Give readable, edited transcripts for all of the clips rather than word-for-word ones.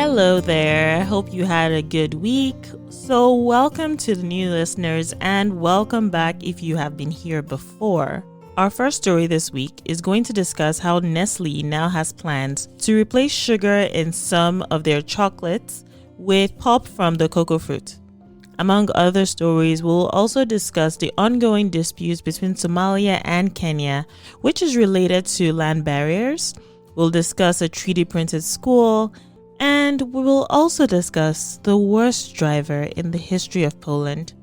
Hello there. I hope you had a good week. So welcome to the new listeners and welcome back if you have been here before. Our first story this week is going to discuss how Nestle now has plans to replace sugar in some of their chocolates with pulp from the cocoa fruit. Among other stories, we'll also discuss the ongoing disputes between Somalia and Kenya, which is related to land barriers. We'll discuss a 3D printed school, and we will also discuss the worst driver in the history of Poland.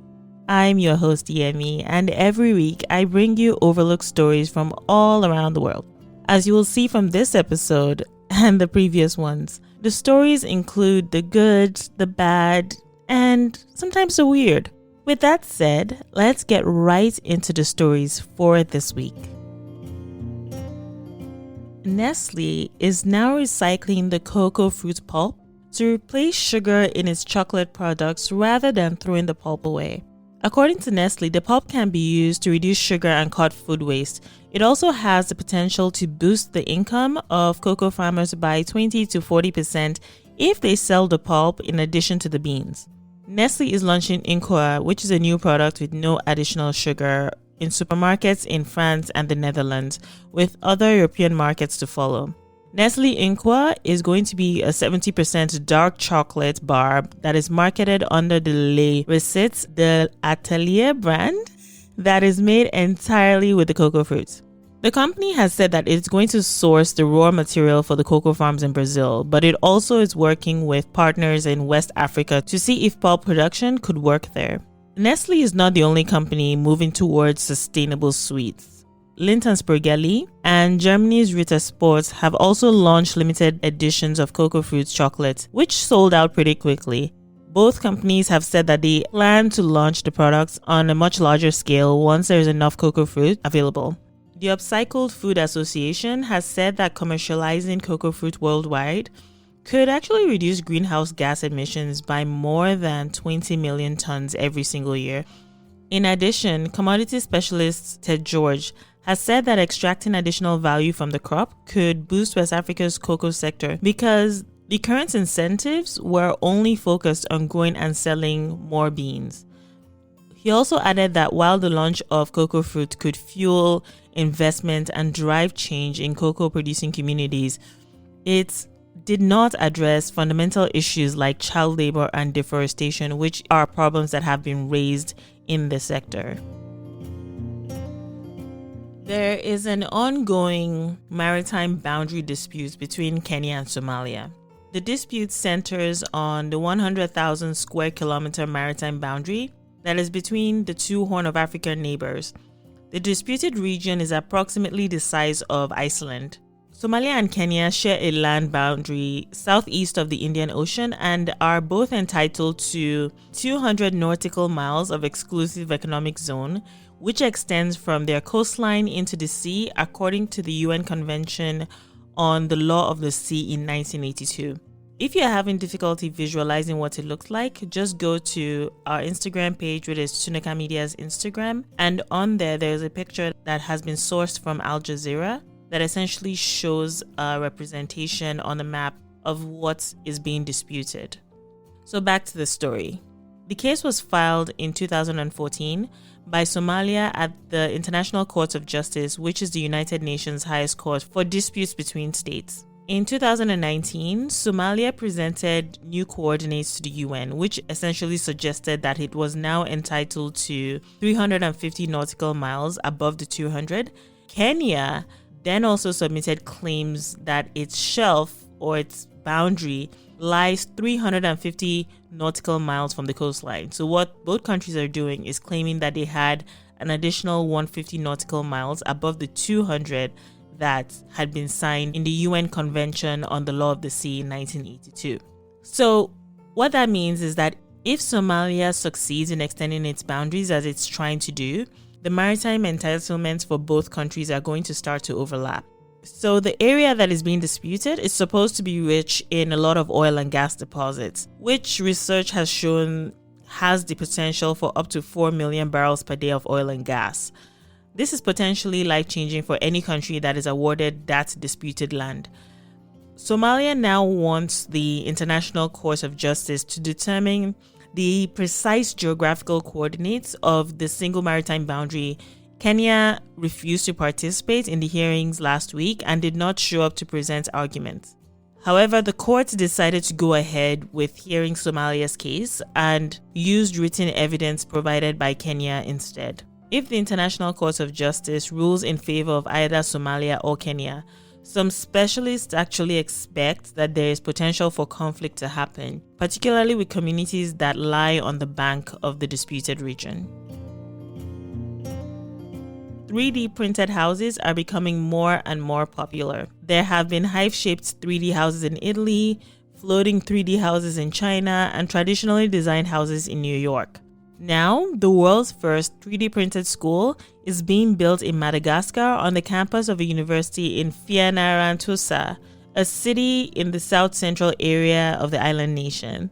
I'm your host, Yemi, and every week I bring you overlooked stories from all around the world. As you will see from this episode and the previous ones, the stories include the good, the bad, and sometimes the weird. With that said, let's get right into the stories for this week. Nestle is now recycling the cocoa fruit pulp to replace sugar in its chocolate products rather than throwing the pulp away. According to Nestle, the pulp can be used to reduce sugar and cut food waste. It also has the potential to boost the income of cocoa farmers by 20 to 40% if they sell the pulp in addition to the beans. Nestle is launching Incoa, which is a new product with no additional sugar, in supermarkets in France and the Netherlands, with other European markets to follow. Nestle Incoa is going to be a 70% dark chocolate bar that is marketed under the Les Recettes de l'Atelier brand that is made entirely with the cocoa fruit. The company has said that it's going to source the raw material for the cocoa farms in Brazil, but it also is working with partners in West Africa to see if pulp production could work there. Nestle is not the only company moving towards sustainable sweets. Lindt & Sprüngli and Germany's Ritter Sports have also launched limited editions of cocoa fruit chocolate, which sold out pretty quickly. Both companies have said that they plan to launch the products on a much larger scale once there is enough cocoa fruit available. The Upcycled Food Association has said that commercializing cocoa fruit worldwide could actually reduce greenhouse gas emissions by more than 20 million tons every single year. In addition, commodity specialist Ted George has said that extracting additional value from the crop could boost West Africa's cocoa sector because the current incentives were only focused on growing and selling more beans. He also added that while the launch of cocoa fruit could fuel investment and drive change in cocoa producing communities, it did not address fundamental issues like child labor and deforestation, which are problems that have been raised in the sector. There is an ongoing maritime boundary dispute between Kenya and Somalia. The dispute centers on the 100,000 square kilometer maritime boundary that is between the two Horn of Africa neighbors. The disputed region is approximately the size of Iceland. Somalia and Kenya share a land boundary southeast of the Indian Ocean and are both entitled to 200 nautical miles of exclusive economic zone, which extends from their coastline into the sea according to the UN Convention on the Law of the Sea in 1982. If you're having difficulty visualizing what it looks like, just go to our Instagram page, which is TunukaMedia's Instagram, and on there's a picture that has been sourced from Al Jazeera that essentially shows a representation on the map of what is being disputed. So back to the story. The case was filed in 2014 by Somalia at the International Court of Justice, which is the United Nations highest court for disputes between states. In 2019, Somalia presented new coordinates to the UN, which essentially suggested that it was now entitled to 350 nautical miles above the 200. Kenya then also submitted claims that its shelf or its boundary lies 350 nautical miles from the coastline. So what both countries are doing is claiming that they had an additional 150 nautical miles above the 200 that had been signed in the UN Convention on the Law of the Sea in 1982. So what that means is that if Somalia succeeds in extending its boundaries as it's trying to do, the maritime entitlements for both countries are going to start to overlap. So the area that is being disputed is supposed to be rich in a lot of oil and gas deposits, which research has shown has the potential for up to 4 million barrels per day of oil and gas. This is potentially life-changing for any country that is awarded that disputed land. Somalia now wants the International Court of Justice to determine the precise geographical coordinates of the single maritime boundary. Kenya refused to participate in the hearings last week and did not show up to present arguments. However, the court decided to go ahead with hearing Somalia's case and used written evidence provided by Kenya instead. If the International Court of Justice rules in favor of either Somalia or Kenya, some specialists actually expect that there is potential for conflict to happen, particularly with communities that lie on the bank of the disputed region. 3D printed houses are becoming more and more popular. There have been hive-shaped 3D houses in Italy, floating 3D houses in China, and traditionally designed houses in New York. Now, the world's first 3D printed school is being built in Madagascar on the campus of a university in Fianarantsoa, a city in the south-central area of the island nation.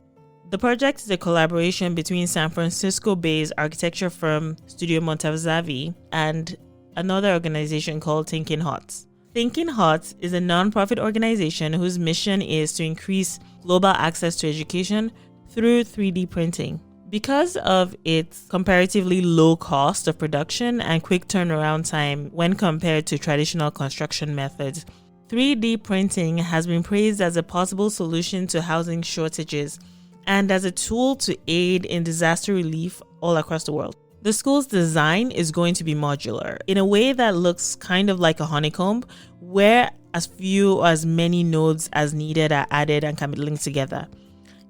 The project is a collaboration between San Francisco-based architecture firm Studio Montazzavi and another organization called Thinking Hots. Thinking Hots is a non-profit organization whose mission is to increase global access to education through 3D printing. Because of its comparatively low cost of production and quick turnaround time when compared to traditional construction methods, 3D printing has been praised as a possible solution to housing shortages and as a tool to aid in disaster relief all across the world. The school's design is going to be modular in a way that looks kind of like a honeycomb, where as few or as many nodes as needed are added and can be linked together.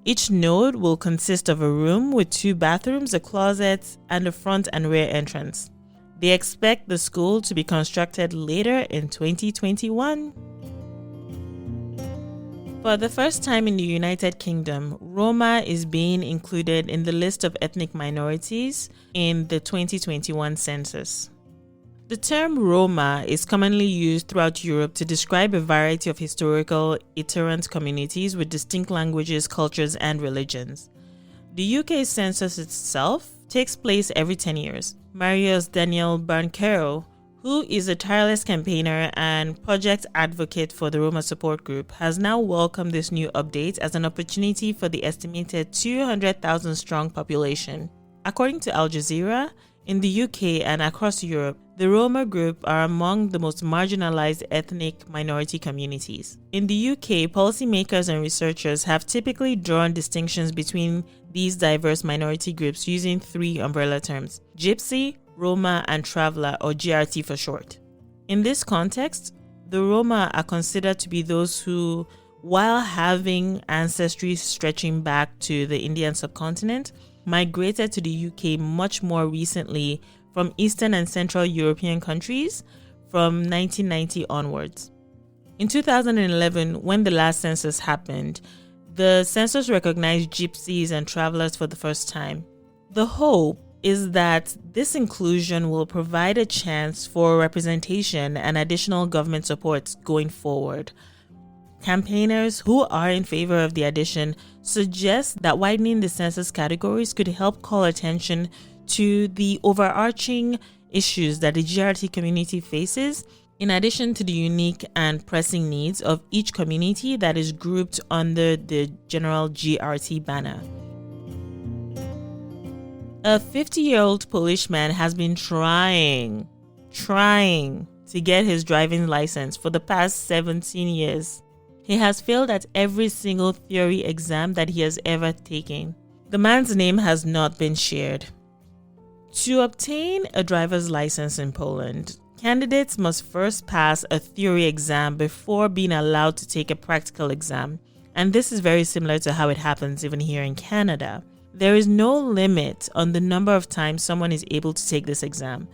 Each node will consist of a room with 2 bathrooms, a closet, and a front and rear entrance. They expect the school to be constructed later in 2021. For the first time in the United Kingdom, Roma is being included in the list of ethnic minorities in the 2021 census. The term Roma is commonly used throughout Europe to describe a variety of historical itinerant communities with distinct languages, cultures, and religions. The UK census itself takes place every 10 years. Marius Daniel Barncaro, who is a tireless campaigner and project advocate for the Roma support group, has now welcomed this new update as an opportunity for the estimated 200,000 strong population. According to Al Jazeera, in the UK and across Europe, the Roma group are among the most marginalized ethnic minority communities. In the UK, policymakers and researchers have typically drawn distinctions between these diverse minority groups using 3 umbrella terms: Gypsy, Roma, and Traveller, or GRT for short. In this context, the Roma are considered to be those who, while having ancestry stretching back to the Indian subcontinent, migrated to the UK much more recently from Eastern and Central European countries from 1990 onwards. In 2011, when the last census happened, the census recognized Gypsies and Travelers for the first time. The hope is that this inclusion will provide a chance for representation and additional government support going forward. Campaigners who are in favor of the addition suggest that widening the census categories could help call attention to the overarching issues that the GRT community faces, in addition to the unique and pressing needs of each community that is grouped under the general GRT banner. A 50-year-old Polish man has been trying to get his driving license for the past 17 years. He has failed at every single theory exam that he has ever taken. The man's name has not been shared. To obtain a driver's license in Poland, candidates must first pass a theory exam before being allowed to take a practical exam, and this is very similar to how it happens even here in Canada. There is no limit on the number of times someone is able to take this exam.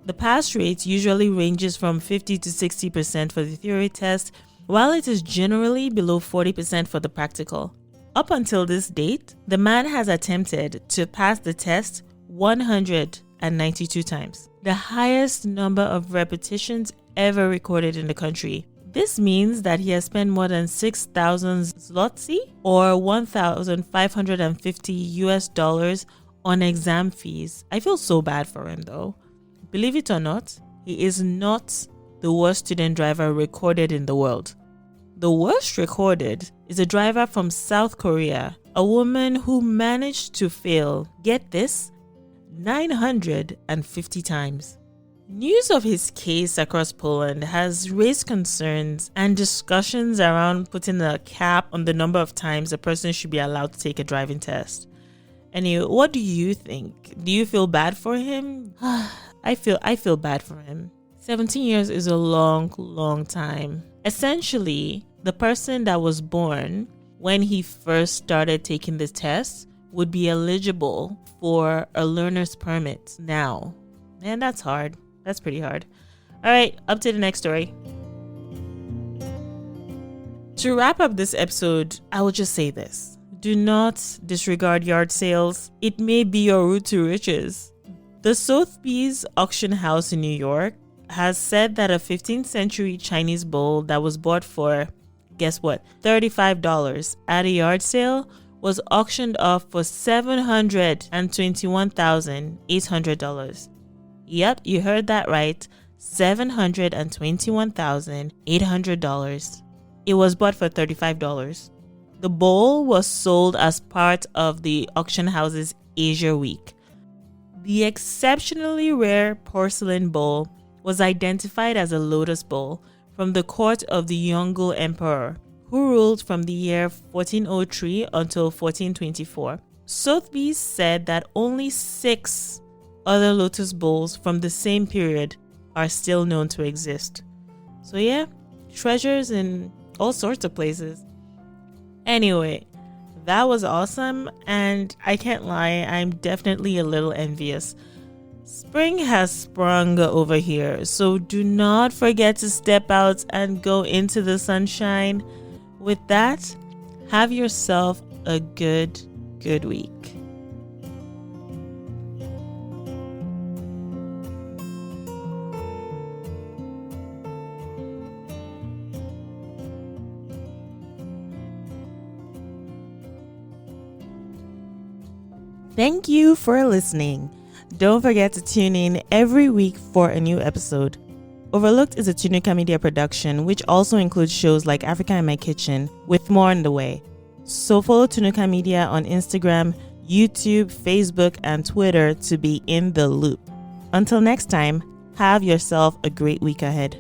The pass rate usually ranges from 50 to 60% for the theory test, while it is generally below 40% for the practical. Up until this date, the man has attempted to pass the test 192 times, the highest number of repetitions ever recorded in the country. This means that he has spent more than 6,000 zloty or $1,550 on exam fees. I feel so bad for him though. Believe it or not, he is not the worst student driver recorded in the world. The worst recorded is a driver from South Korea, a woman who managed to fail, get this, 950 times. News of his case across Poland has raised concerns and discussions around putting a cap on the number of times a person should be allowed to take a driving test. Anyway, what do you think? Do you feel bad for him? I feel bad for him. 17 years is a long time. Essentially, the person that was born when he first started taking the test would be eligible for a learner's permit now. Man, that's hard. That's pretty hard. All right, up to the next story. To wrap up this episode, I will just say this. Do not disregard yard sales. It may be your route to riches. The Sotheby's auction house in New York has said that a 15th century Chinese bowl that was bought for, guess what, $35 at a yard sale was auctioned off for $721,800. Yep, you heard that right. $721,800. It was bought for $35. The bowl was sold as part of the auction house's Asia Week. The exceptionally rare porcelain bowl was identified as a lotus bowl from the court of the Yongle Emperor, who ruled from the year 1403 until 1424. Sotheby's said that only 6 other lotus bowls from the same period are still known to exist. So yeah, treasures in all sorts of places. Anyway, that was awesome, and I can't lie, I'm definitely a little envious. Spring has sprung over here, so do not forget to step out and go into the sunshine. With that, have yourself a good week. Thank you for listening. Don't forget to tune in every week for a new episode. Overlooked is a TunukaMedia production, which also includes shows like Africa in My Kitchen, with more on the way. So follow TunukaMedia on Instagram, YouTube, Facebook, and Twitter to be in the loop. Until next time, have yourself a great week ahead.